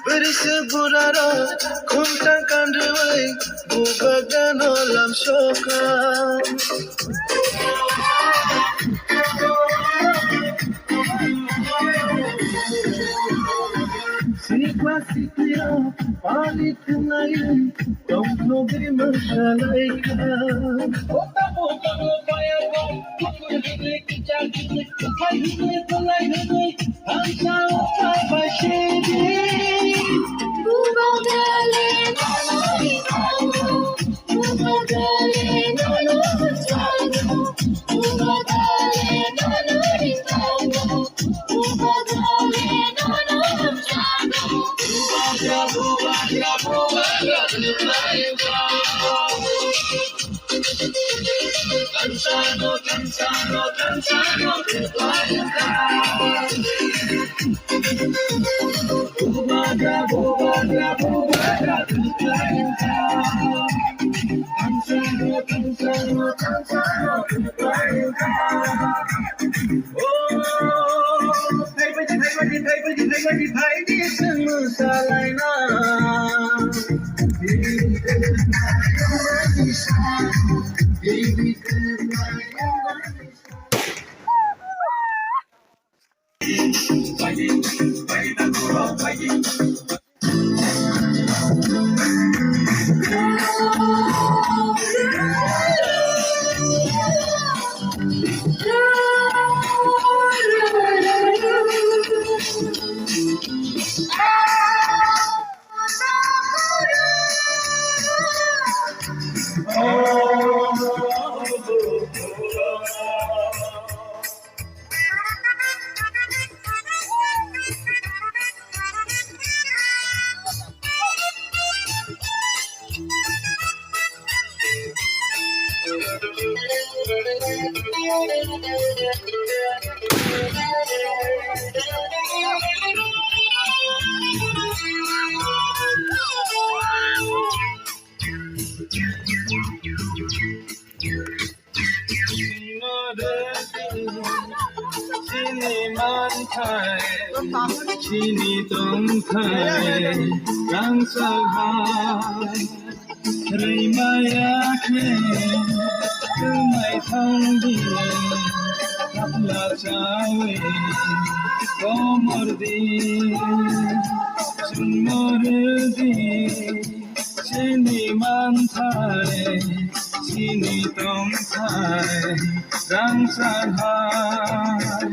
Berisi buraro kuntang kandwai bubagan olam shokam Sikwa sikira palit nayi tomnogri masalaika Ota boka baya go kukude kichaki kai hine kolai hine anta utai bashidi Chini tong thai rang salhai rei maya khe mai thong di kapla chawe komor di sunmor di chini man thai chini tong thai rang salhai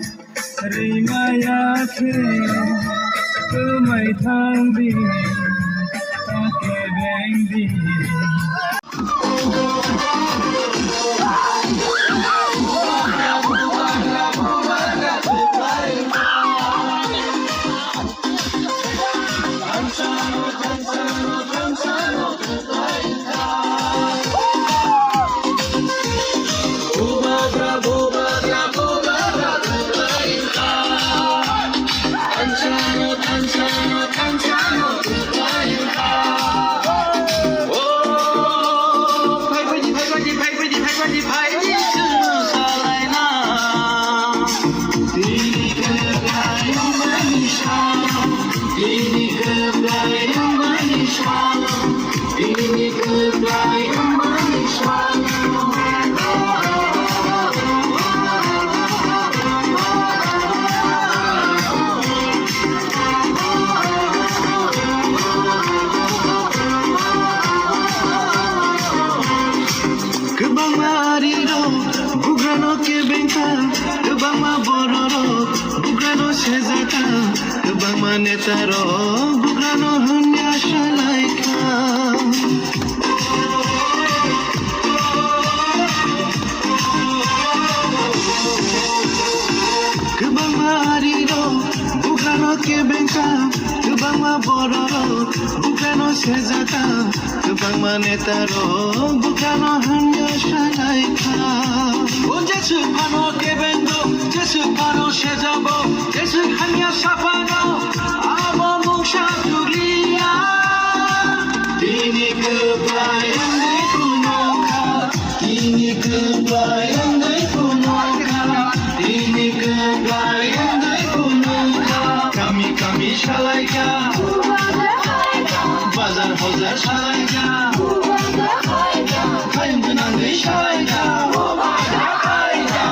rei maya khe mai thang di ta ke beng di Netaro bugrano hanya shalaika Kebamari ro bugrano ke bengka kebama bororo bugrano se zata Tubang manetaro Bukano hanya shalaika O jesu pano kebendo Jesu pano shejabo Jesu hanya shapano Amo mungsha tulia Dini kebayang dari punoka Dini kebayang dari punoka Dini kebayang dari punoka Kami shalaika Bazar hozar shalaika Kayım dönangı shalaika Ubaka paika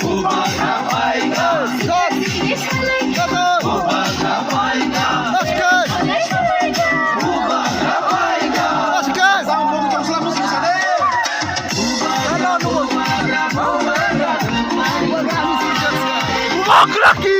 Ubaka paika Ubaka paika Ubaka paika Sama mau bicara Islam muslim sana. Ubaka paika Ubak lagi.